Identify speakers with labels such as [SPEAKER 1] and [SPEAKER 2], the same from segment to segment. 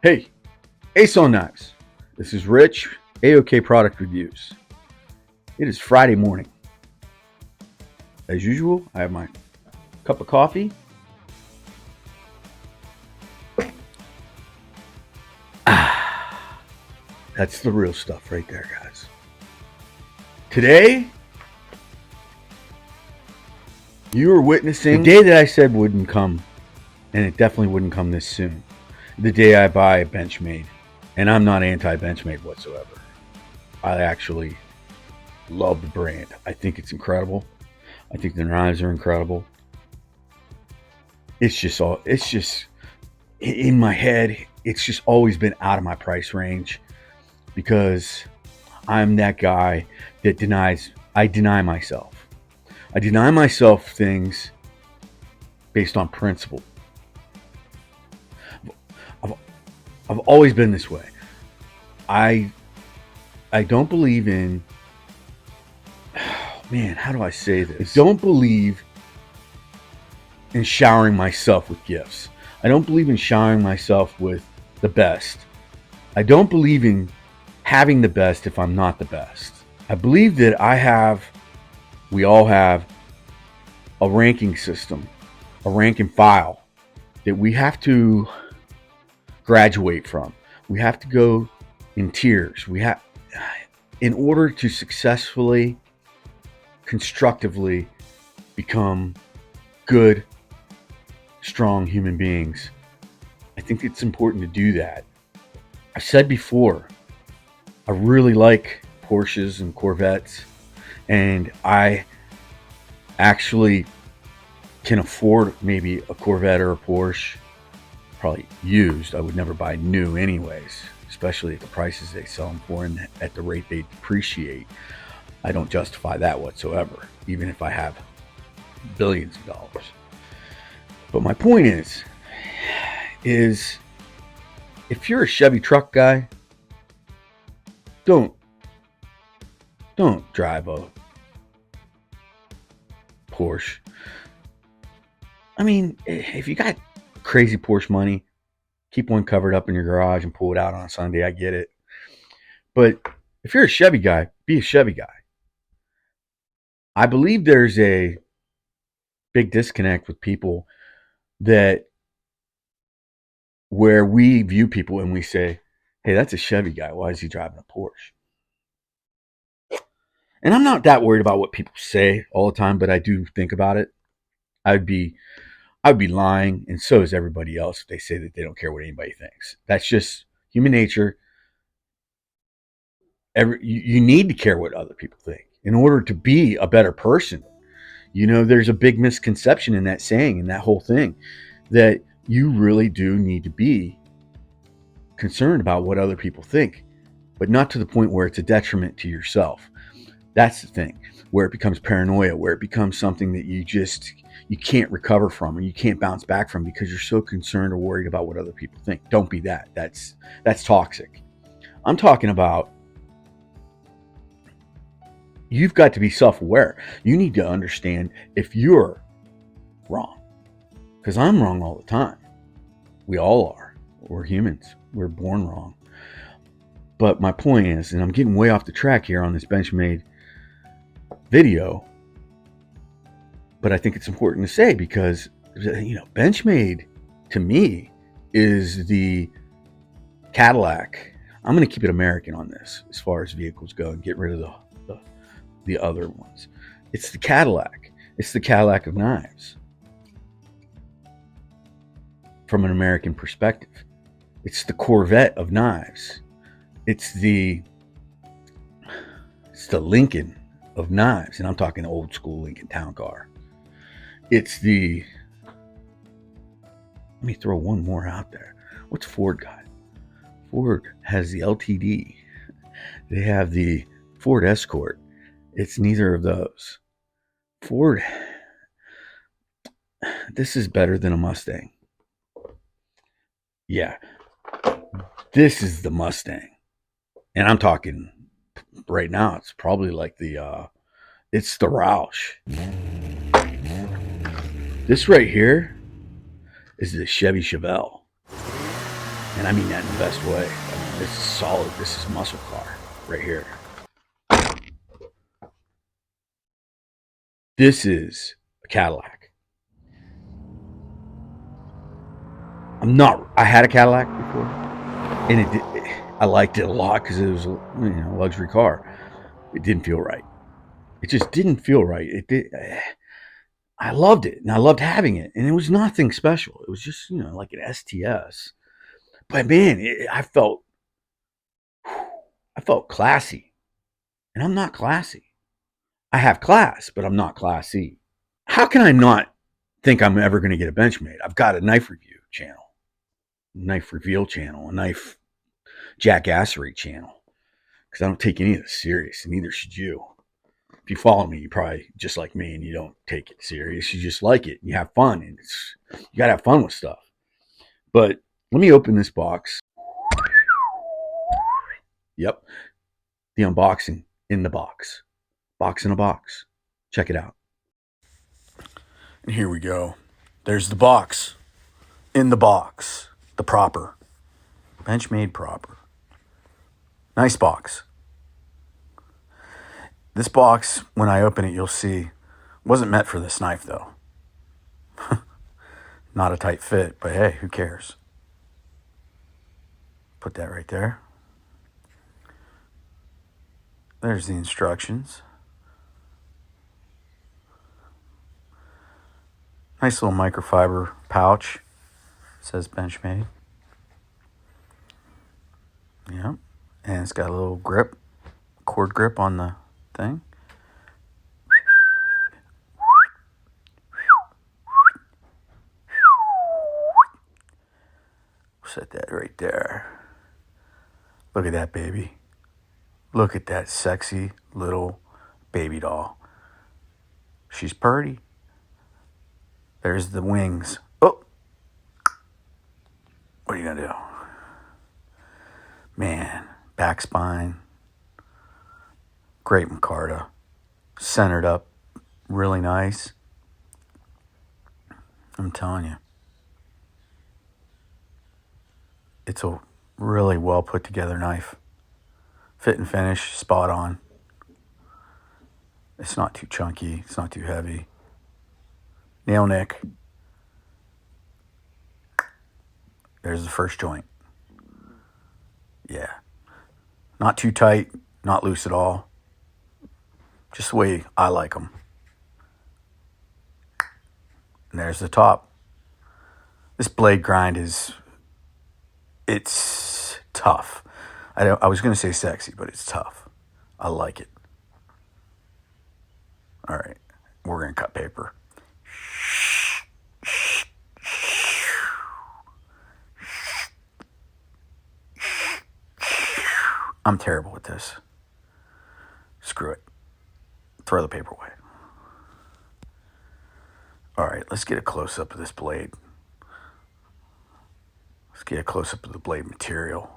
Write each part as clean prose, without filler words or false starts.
[SPEAKER 1] Hey, Ace on Knives. This is Rich, AOK Product Reviews. It is Friday morning. As usual, I have my cup of coffee. That's the real stuff right there, guys. Today, you are witnessing the day that I said wouldn't come, and it definitely wouldn't come this soon. The day I buy a BenchMade. And I'm not anti-BenchMade whatsoever. I actually love the brand. I think it's incredible. I think the knives are incredible. It's just in my head, it's just always been out of my price range because I'm that guy that I deny myself. I deny myself things based on principle. I've always been this way. I don't believe in, man, how do I say this? I don't believe in showering myself with gifts. I don't believe in showering myself with the best. I don't believe in having the best if I'm not the best. I believe that we all have a ranking system, a rank and file that we have to graduate from. We have to go in tiers. In order to successfully, constructively become good, strong human beings. I think it's important to do that. I said before, I really like Porsches and Corvettes, and I actually can afford maybe a Corvette or a Porsche, probably used. I would never buy new anyways, especially at the prices they sell them for and at the rate they depreciate. I don't justify that whatsoever, even if I have billions of dollars. But my point is if you're a Chevy truck guy, don't drive a Porsche. I mean, if you got crazy Porsche money, keep one covered up in your garage and pull it out on a Sunday. I get it. But if you're a Chevy guy, be a Chevy guy. I believe there's a big disconnect with people where we view people and we say, hey, that's a Chevy guy. Why is he driving a Porsche? And I'm not that worried about what people say all the time, but I do think about it. I'd be lying, and so is everybody else if they say that they don't care what anybody thinks. That's just human nature. You need to care what other people think in order to be a better person. You know, there's a big misconception in that saying and that whole thing that you really do need to be concerned about what other people think, but not to the point where it's a detriment to yourself. That's the thing, where it becomes paranoia, where it becomes something that you can't recover from or you can't bounce back from because you're so concerned or worried about what other people think. Don't be that. That's toxic. I'm talking about you've got to be self-aware. You need to understand if you're wrong, because I'm wrong all the time. We all are. We're humans. We're born wrong. But my point is, and I'm getting way off the track here on this BenchMade video, but I think it's important to say because, you know, BenchMade to me is the Cadillac. I'm going to keep it American on this as far as vehicles go and get rid of the other ones. It's the Cadillac. It's the Cadillac of knives from an American perspective. It's the Corvette of knives. It's the Lincoln of knives, and I'm talking old school Lincoln Town Car. It's the, let me throw one more out there. What's Ford got? Ford has the LTD. They have the Ford Escort. It's neither of those. Ford, this is better than a Mustang. Yeah, this is the Mustang. And I'm talking right now, it's probably like it's the Roush. This right here is the Chevy Chevelle. And I mean that in the best way. I mean, this is solid. This is muscle car right here. This is a Cadillac. I had a Cadillac before, and I liked it a lot because it was a luxury car. It didn't feel right. It just didn't feel right. It did. I loved it, and I loved having it, and it was nothing special. It was just like an STS. But man, I felt classy, and I'm not classy. I have class, but I'm not classy. How can I not think I'm ever going to get a Benchmade? I've got a knife review channel, knife reveal channel, a knife jackassery channel, because I don't take any of this serious, and neither should you. If you follow me, you probably just like me, and you don't take it serious. You just like it. And you have fun, and you gotta have fun with stuff. But let me open this box. Yep, the unboxing in the box, box in a box. Check it out. And here we go. There's the box. In the box, the proper. Benchmade proper. Nice box. This box, when I open it, you'll see, wasn't meant for this knife though. Not a tight fit, but hey, who cares? Put that right there. There's the instructions. Nice little microfiber pouch. It says Benchmade. Yeah. And it's got a little grip, cord grip on the thing. Set that right there. Look at that baby. Look at that sexy little baby doll. She's purty. There's the wings. Oh! What are you gonna do? Man, back spine. Great micarta. Centered up. Really nice. I'm telling you. It's a really well put together knife. Fit and finish, spot on. It's not too chunky. It's not too heavy. Nail nick. There's the first joint. Yeah. Not too tight, not loose at all. Just the way I like them. And there's the top. This blade grind it's tough. I was going to say sexy, but it's tough. I like it. All right. We're going to cut paper. I'm terrible with this. Screw it. Throw the paper away. All right, let's get a close-up of this blade. Let's get a close-up of the blade material.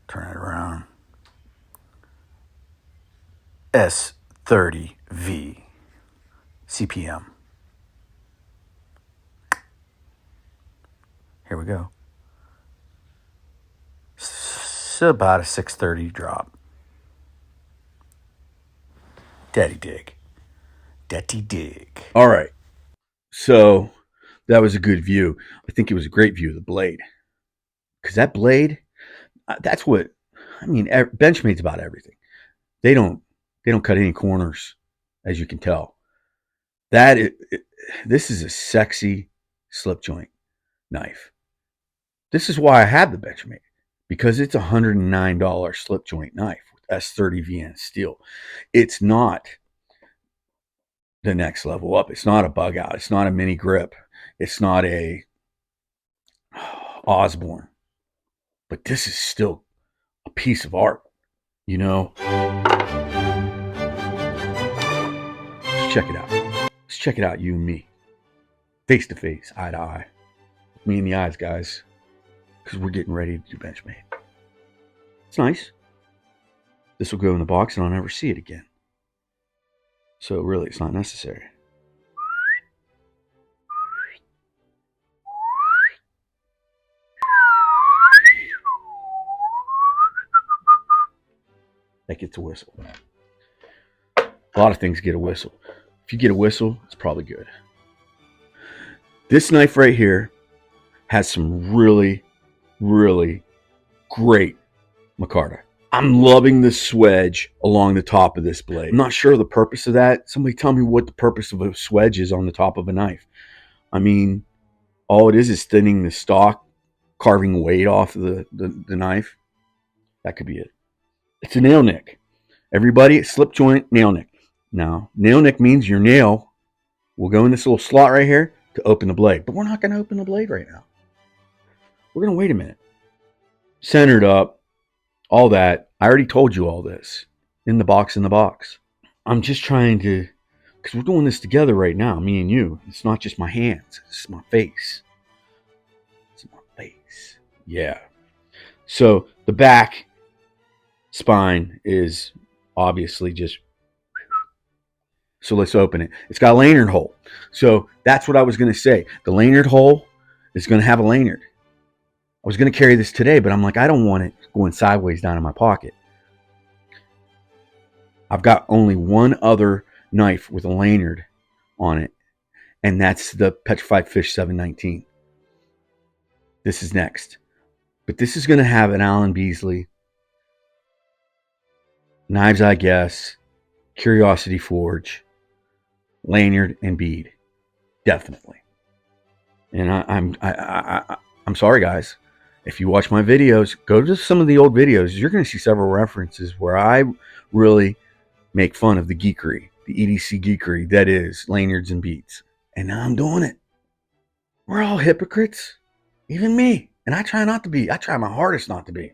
[SPEAKER 1] Turn it around. S30V CPM. Here we go. It's about a 630 drop. Daddy dig. Daddy dig. All right. So that was a good view. I think it was a great view of the blade. Because that blade, that's what, I mean, Benchmade's about everything. They don't cut any corners, as you can tell. This is a sexy slip joint knife. This is why I have the Benchmade, because it's a $109 slip joint knife with S30 VN steel. It's not the next level up. It's not a bug out. It's not a mini grip. It's not a Osborne. But this is still a piece of art, you know? Let's check it out. Let's check it out, you and me. Face to face, eye to eye. Look me in the eyes, guys. Because we're getting ready to do Benchmade. It's nice. This will go in the box and I'll never see it again. So really, it's not necessary. that gets a whistle. A lot of things get a whistle. If you get a whistle, it's probably good. This knife right here has some really, really great micarta. I'm loving the swedge along the top of this blade. I'm not sure of the purpose of that. Somebody tell me what the purpose of a swedge is on the top of a knife. I mean, all it is thinning the stock, carving weight off the knife. That could be it. It's a nail nick. Everybody, slip joint, nail nick. Now, nail nick means your nail will go in this little slot right here to open the blade. But we're not going to open the blade right now. We're going to wait a minute. Centered up, all that. I already told you all this. In the box, in the box. I'm just trying to, because we're doing this together right now, me and you. It's not just my hands. It's my face. It's my face. Yeah. So the back spine is obviously just, so let's open it. It's got a lanyard hole. So that's what I was going to say. The lanyard hole is going to have a lanyard. I was going to carry this today, but I'm like, I don't want it going sideways down in my pocket. I've got only one other knife with a lanyard on it, and that's the Petrified Fish 719. This is next. But this is going to have an Allen Beasley, Knives I Guess, Curiosity Forge, lanyard, and bead. Definitely. And I'm sorry, guys. If you watch my videos, go to some of the old videos. You're going to see several references where I really make fun of the geekery, the EDC geekery that is lanyards and beads. And now I'm doing it. We're all hypocrites, even me. And I try not to be. I try my hardest not to be.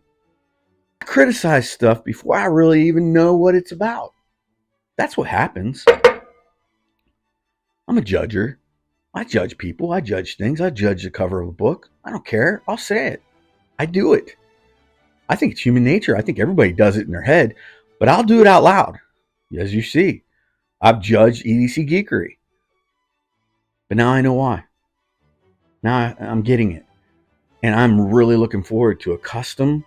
[SPEAKER 1] I criticize stuff before I really even know what it's about. That's what happens. I'm a judger. I judge people. I judge things. I judge the cover of a book. I don't care. I'll say it. I do it. I think it's human nature. I think everybody does it in their head, but I'll do it out loud. As you see, I've judged EDC geekery, but now I know why. Now I'm getting it, and I'm really looking forward to a custom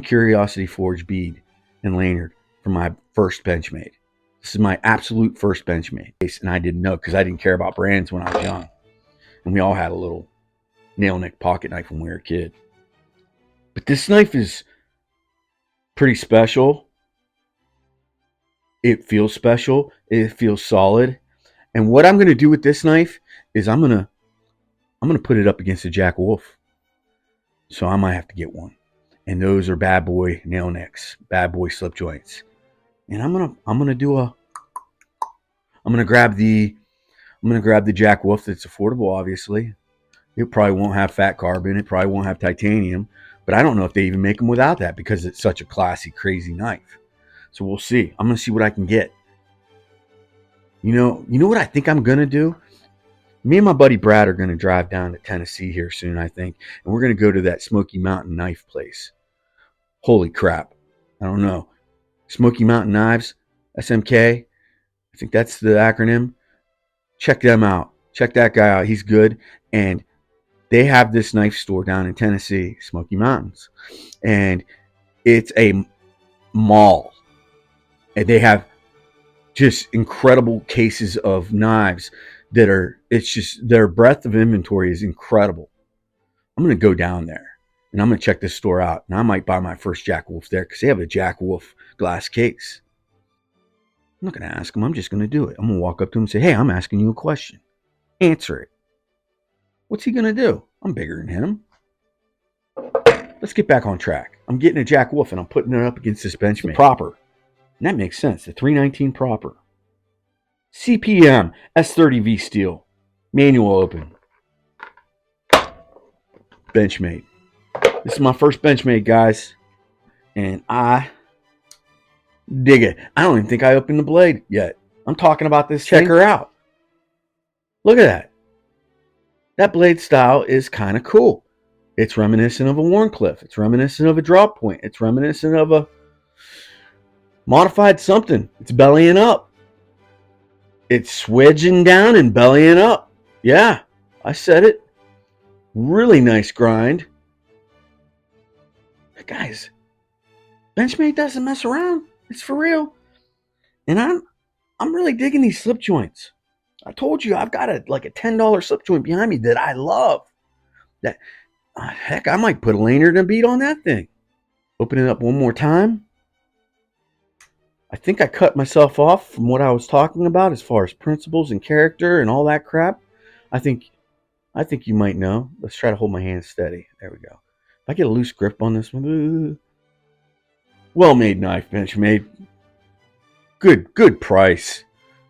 [SPEAKER 1] Curiosity Forge bead and lanyard for my first Benchmade. This is my absolute first Benchmade, and I didn't know because I didn't care about brands when I was young, and we all had a little nail nick pocket knife when we were a kid. But this knife is pretty special. It feels special. It feels solid. And what I'm going to do with this knife is I'm going to put it up against a Jack Wolf. So I might have to get one. And those are bad boy nail nicks, bad boy slip joints. And I'm going to grab the Jack Wolf that's affordable, obviously. It probably won't have fat carbon. It probably won't have titanium. But I don't know if they even make them without that because it's such a classy, crazy knife. So we'll see. I'm going to see what I can get. You know what I think I'm going to do? Me and my buddy Brad are going to drive down to Tennessee here soon, I think. And we're going to go to that Smoky Mountain knife place. Holy crap. I don't know. Smoky Mountain Knives, SMK. I think that's the acronym. Check them out. Check that guy out. He's good. And they have this knife store down in Tennessee, Smoky Mountains. And it's a mall. And they have just incredible cases of knives that are, it's just, their breadth of inventory is incredible. I'm going to go down there and I'm going to check this store out. And I might buy my first Jack Wolf there because they have a Jack Wolf glass case. I'm not going to ask him. I'm just going to do it. I'm going to walk up to him and say, hey, I'm asking you a question. Answer it. What's he going to do? I'm bigger than him. Let's get back on track. I'm getting a Jack Wolf and I'm putting it up against this Benchmade Proper. And that makes sense. The 319 Proper. CPM S30V steel. Manual open. Benchmade. This is my first Benchmade, guys. And I dig it. I don't even think I opened the blade yet. I'm talking about this. Check her out. Look at that. That blade style is kind of cool. It's reminiscent of a Warncliffe. It's reminiscent of a drop point. It's reminiscent of a modified something. It's bellying up. It's swedging down and bellying up. Yeah, I said it. Really nice grind. Guys, Benchmade doesn't mess around. It's for real. And I'm really digging these slip joints. I told you I've got a $10 slip joint behind me that I love. That heck, I might put a lanyard and a bead on that thing. Open it up one more time. I think I cut myself off from what I was talking about as far as principles and character and all that crap. I think you might know. Let's try to hold my hand steady. There we go. If I get a loose grip on this one, well-made knife, Benchmade. Good price.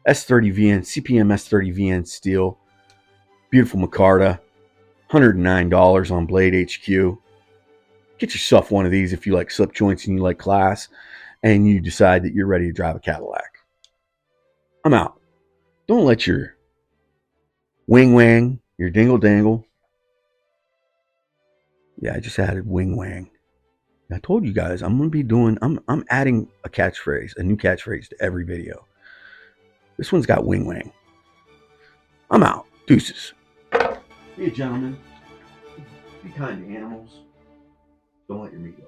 [SPEAKER 1] S30VN, CPM S30VN steel. Beautiful micarta. $109 on Blade HQ. Get yourself one of these if you like slip joints and you like class and you decide that you're ready to drive a Cadillac. I'm out. Don't let your wing, your dingle dangle. Yeah, I just added wing. I told you guys I'm adding a catchphrase, a new catchphrase to every video. This one's got wing. I'm out. Deuces. Be a gentleman. Be kind to animals. Don't let your meat go.